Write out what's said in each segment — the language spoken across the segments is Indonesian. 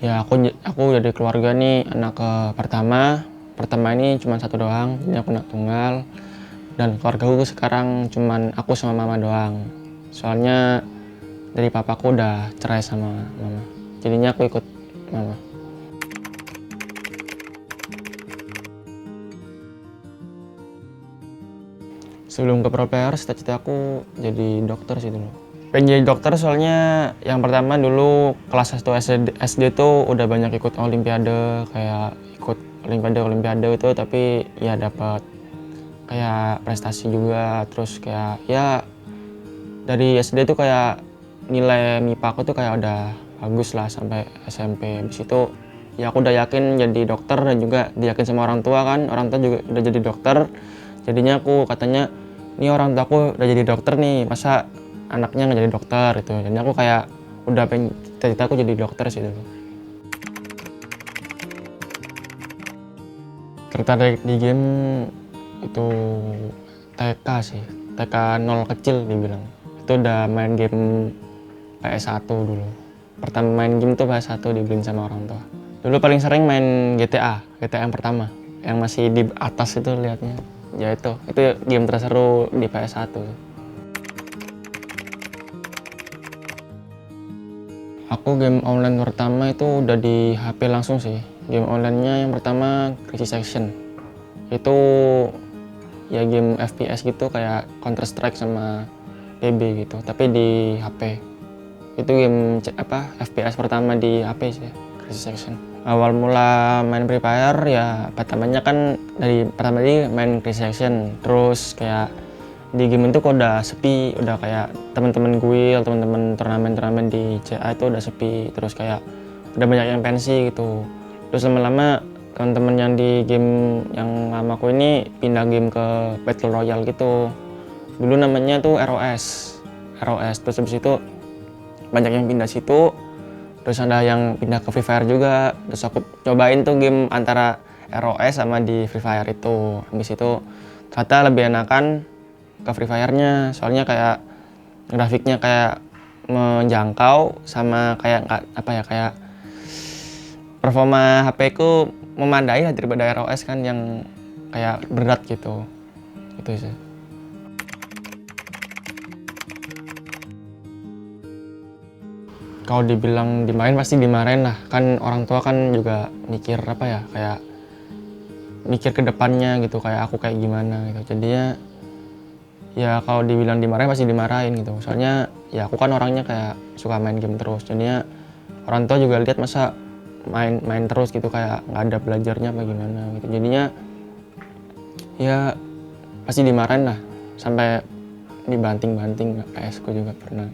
Ya aku dari keluarga nih anak pertama. Pertama ini cuma satu doang, ini aku anak tunggal. Dan keluarga aku sekarang cuman aku sama mama doang. Soalnya dari papaku udah cerai sama mama. Jadinya aku ikut mama. Sebelum ke Pro Player, cita-cita aku jadi dokter sih dulu. Pengen jadi dokter soalnya yang pertama dulu kelas 1 SD tuh udah banyak ikut olimpiade, kayak ikut olimpiade itu, tapi ya dapat kayak prestasi juga. Terus kayak ya dari SD tuh kayak nilai MIPA aku tuh kayak udah bagus lah sampai SMP. Habis itu ya aku udah yakin jadi dokter dan juga diyakin sama orang tua kan. Orang tua juga udah jadi dokter. Jadinya aku katanya, ini orang tua aku udah jadi dokter nih, masa anaknya nggak jadi dokter gitu. Jadi aku kayak udah pengen cita-cita aku jadi dokter sih dulu. Tertarik di game itu TK sih, TK 0 kecil dibilang. Itu udah main game PS1 dulu. Pertama main game tuh PS1 dibeliin sama orang tua. Dulu paling sering main GTA yang pertama, yang masih di atas itu liatnya. Ya itu game terseru di PS1. Aku game online pertama itu udah di HP langsung sih. Game online-nya yang pertama Crisis Action. Itu ya game FPS gitu kayak Counter Strike sama PB gitu, tapi di HP. Itu game FPS pertama di HP sih, Crisis Action. Awal mula main Free Fire ya pertamanya kan pertama main Crisis Action, terus kayak di game itu kok udah sepi, udah kayak teman-teman guild, teman-teman turnamen di CA itu udah sepi, terus kayak udah banyak yang pensi gitu. Terus lama-lama teman-teman yang di game yang lama aku ini pindah game ke Battle Royale gitu. Dulu namanya tuh ROS. Terus habis itu banyak yang pindah situ. Terus ada yang pindah ke Free Fire juga. Terus aku cobain tuh game antara ROS sama di Free Fire itu. Habis itu ternyata lebih enakan ke Free Fire-nya. Soalnya kayak grafiknya kayak menjangkau sama kayak kayak performa HP ku memadai daripada ROS kan yang kayak berat gitu. Itu sih. Kalau dibilang dimarahin pasti dimarahin lah, kan orang tua kan juga mikir kayak mikir ke depannya gitu, kayak aku kayak gimana gitu. Jadinya ya kalau dibilang dimarahin pasti dimarahin gitu. Soalnya ya aku kan orangnya kayak suka main game terus. Jadinya orang tua juga lihat masa main terus gitu, kayak nggak ada belajarnya apa gimana gitu. Jadinya ya pasti dimarahin lah, sampai dibanting-banting. PS ku juga pernah.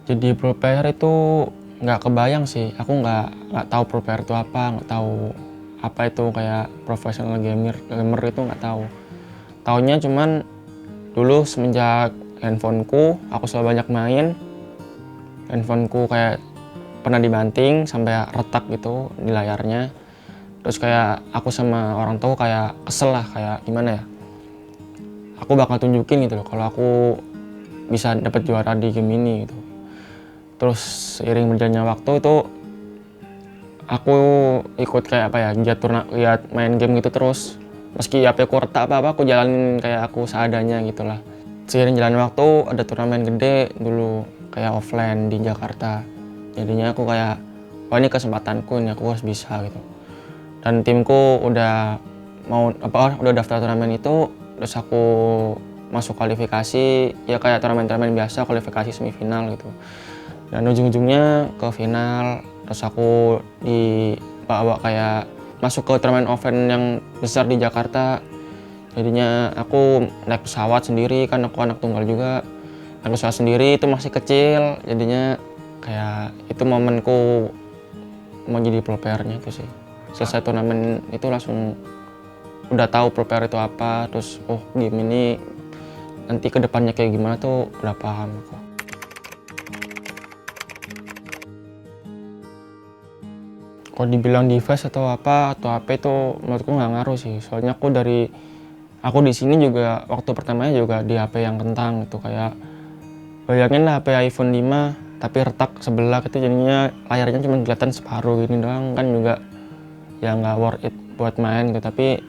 Jadi pro player itu nggak kebayang sih, aku nggak tahu pro player itu apa, nggak tahu apa itu kayak professional gamer itu nggak tahu. Taunya cuman dulu semenjak handphoneku, aku selalu banyak main, handphoneku kayak pernah dibanting sampai retak gitu di layarnya. Terus kayak aku sama orang tua kayak kesel lah, kayak gimana ya, aku bakal tunjukin gitu loh kalau aku bisa dapat juara di game ini gitu. Terus seiring berjalannya waktu itu aku ikut kayak giat main game gitu terus. Meski HP ku retak apa aku jalanin kayak aku seadanya gitulah. Seiring jalan waktu ada turnamen gede dulu kayak offline di Jakarta. Jadinya aku kayak, wah ini kesempatanku, ini aku harus bisa gitu. Dan timku udah udah daftar turnamen itu, terus aku masuk kualifikasi ya kayak turnamen biasa, kualifikasi semifinal gitu. Dan ujung-ujungnya ke final, terus aku dibawa kayak masuk ke turnamen offline yang besar di Jakarta. Jadinya aku naik pesawat sendiri, kan aku anak tunggal juga. Naik pesawat sendiri itu masih kecil, jadinya kayak itu momenku mau jadi pro player-nya itu sih. Selesai turnamen itu langsung udah tahu pro player itu apa, terus game ini nanti kedepannya kayak gimana tuh udah paham aku. Kalau dibilang device atau HP itu menurutku nggak ngaruh sih. Soalnya aku di sini juga waktu pertamanya juga di HP yang kentang gitu, kayak Bayangin lah HP iPhone 5 tapi retak sebelah itu, jadinya layarnya cuma kelihatan separuh gini doang, kan juga ya nggak worth it buat main gitu. Tapi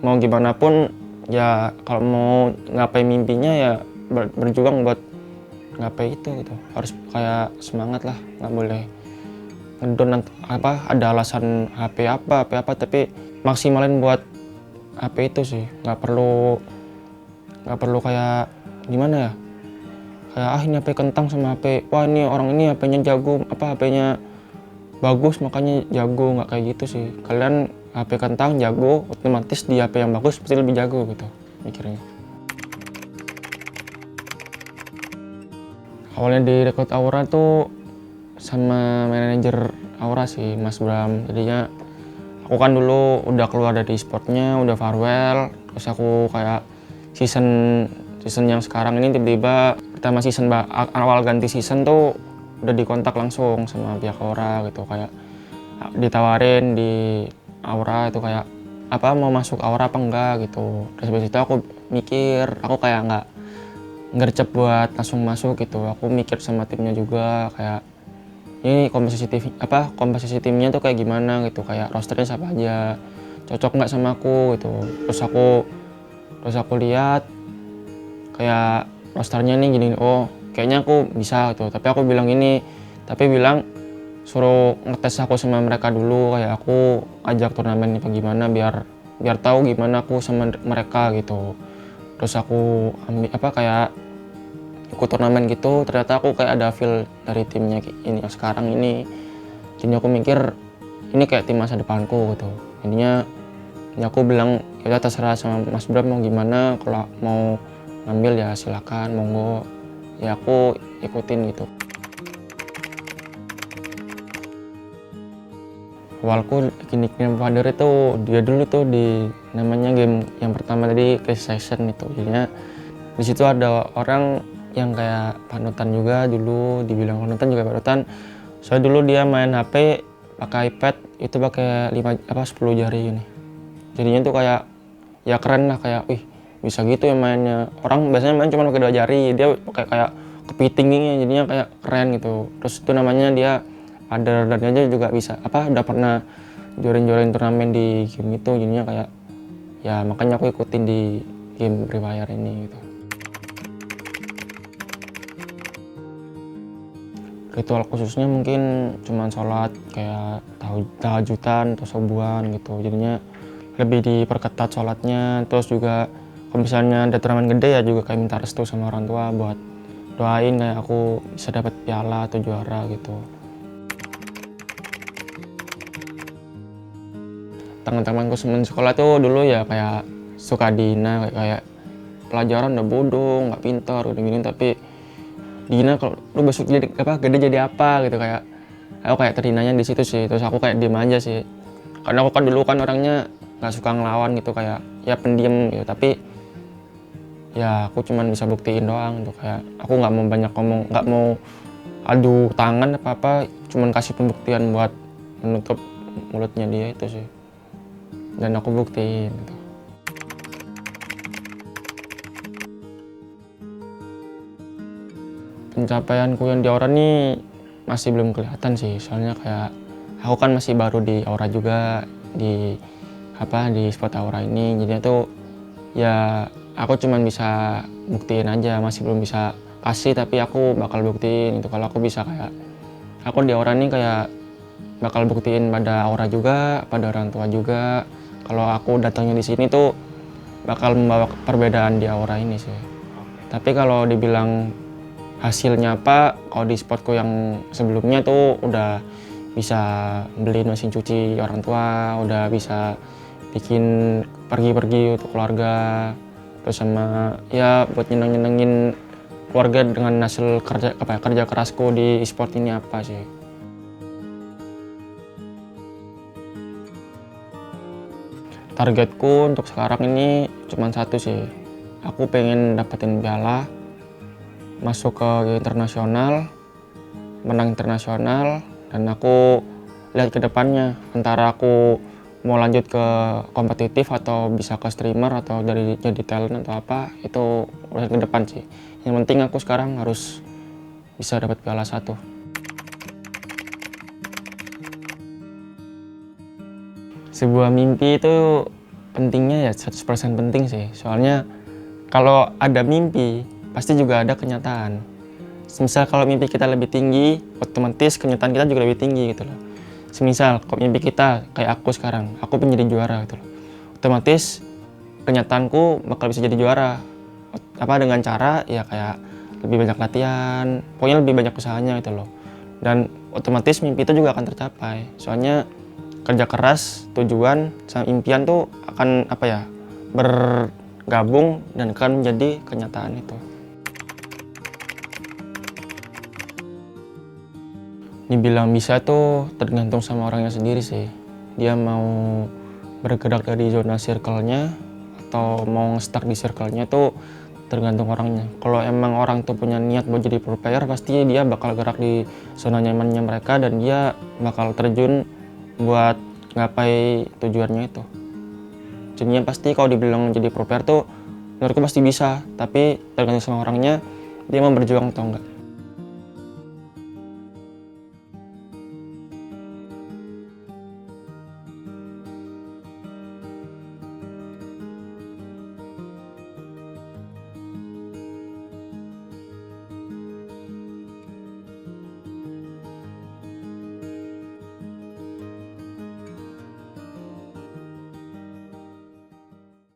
mau gimana pun ya kalau mau ngapai mimpinya ya berjuang buat ngapai itu gitu. Harus kayak semangat lah, nggak boleh ngedon apa ada alasan HP apa tapi maksimalin buat HP itu sih. Nggak perlu kayak gimana ya, kayak ini HP kentang sama HP, wah ini orang ini HP-nya jago, apa HP-nya bagus makanya jago. Nggak kayak gitu sih. Kalian HP kentang jago, otomatis di HP yang bagus pasti lebih jago gitu mikirnya. Awalnya direkrut Aura tuh sama manajer Aura sih, Mas Bram. Jadinya aku kan dulu udah keluar dari e-sportnya, udah farewell, terus aku kayak season yang sekarang ini tiba-tiba pertama season awal ganti season tuh udah dikontak langsung sama pihak Aura gitu, kayak ditawarin di Aura itu kayak apa mau masuk Aura apa enggak gitu. Terus habis itu aku mikir, aku kayak nggak gercep buat langsung masuk gitu. Aku mikir sama timnya juga kayak ini komposisi timnya tuh kayak gimana gitu, kayak rosternya siapa aja, cocok nggak sama aku gitu. Terus aku lihat kayak rosternya nih gini, oh kayaknya aku bisa gitu. Tapi aku bilang suruh ngetes aku sama mereka dulu, kayak aku ajak turnamen apa gimana biar tahu gimana aku sama mereka gitu. Terus aku kayak ikut turnamen gitu, ternyata aku kayak ada feel dari timnya ini yang sekarang ini. Jadi aku mikir ini kayak tim masa depanku gitu. Jadinya ya aku bilang ya terserah sama Mas Bram mau gimana, kalau mau ngambil ya silakan monggo, ya aku ikutin gitu. Awalku nickname Father itu dia dulu tuh di namanya game yang pertama tadi Clash Session itu. Jadinya di situ ada orang yang kayak panutan juga, dulu dibilang panutan. Soalnya dulu dia main HP pakai iPad itu pakai 10 jari ini. Jadinya tuh kayak ya keren lah, kayak wih bisa gitu ya mainnya. Orang biasanya main cuma pakai 2 jari, dia pakai kayak kepitingnya, jadinya kayak keren gitu. Terus itu namanya dia ada, dan dia juga bisa udah pernah join turnamen di game itu. Jadinya kayak ya makanya aku ikutin di game Free Fire ini gitu. Ritual khususnya mungkin cuman sholat kayak tahajudan atau subuhan gitu. Jadinya lebih diperketat sholatnya. Terus juga kalau misalnya ada turnamen gede ya juga kayak minta restu sama orang tua buat doain kayak aku bisa dapat piala atau juara gitu. Teman-temanku semen sekolah tuh dulu ya kayak suka dihina, kayak pelajaran udah bodoh, nggak pintar, udah gini. Tapi dihina kalau lu besok gede jadi apa gitu, kayak aku kayak terhinanya di situ sih. Terus aku kayak diem aja sih, karena aku kan dulu kan orangnya nggak suka ngelawan gitu, kayak ya pendiam gitu. Tapi ya aku cuman bisa buktiin doang gitu, kayak aku nggak mau banyak ngomong, nggak mau adu tangan apa cuman kasih pembuktian buat menutup mulutnya dia itu sih, dan aku buktiin gitu. Pencapaianku yang di Aura nih masih belum kelihatan sih, soalnya kayak aku kan masih baru di Aura juga, di sport Aura ini. Jadi tuh ya aku cuman bisa buktiin aja, masih belum bisa kasih, tapi aku bakal buktiin itu. Kalau aku bisa, kayak aku di Aura nih kayak bakal buktiin pada Aura juga, pada orang tua juga, kalau aku datangnya di sini tuh bakal membawa perbedaan di Aura ini sih. Tapi kalau dibilang hasilnya apa, kalau di sportku yang sebelumnya tuh udah bisa beliin mesin cuci orang tua, udah bisa bikin pergi-pergi untuk keluarga, terus sama ya buat nyenengin keluarga dengan hasil kerja kerasku di e-sport ini apa sih. Targetku untuk sekarang ini cuma satu sih, aku pengen dapetin piala, masuk ke internasional, menang internasional, dan aku lihat ke depannya antara aku mau lanjut ke kompetitif atau bisa ke streamer atau jadi talent atau apa, itu urusan ke depan sih. Yang penting aku sekarang harus bisa dapat piala 1. Sebuah mimpi itu pentingnya ya 100% penting sih. Soalnya kalau ada mimpi, pasti juga ada kenyataan. Semisal kalau mimpi kita lebih tinggi, otomatis kenyataan kita juga lebih tinggi gitu loh. Semisal kalau mimpi kita kayak aku sekarang, aku pengen jadi juara gitu loh. Otomatis kenyataanku bakal bisa jadi juara. Apa dengan cara ya kayak lebih banyak latihan, pokoknya lebih banyak usahanya gitu loh. Dan otomatis mimpi itu juga akan tercapai. Soalnya kerja keras, tujuan, sama impian tuh akan apa ya, bergabung dan akan menjadi kenyataan itu. Dibilang bisa tuh tergantung sama orangnya sendiri sih. Dia mau bergerak dari zona circle-nya atau mau stuck di circle-nya tuh tergantung orangnya. Kalau emang orang tuh punya niat buat jadi pro player, pasti dia bakal gerak di zona nyamannya mereka dan dia bakal terjun buat ngapai tujuannya itu. Jadinya pasti kalau dibilang jadi pro player tuh menurutku pasti bisa, tapi tergantung sama orangnya dia mau berjuang atau enggak.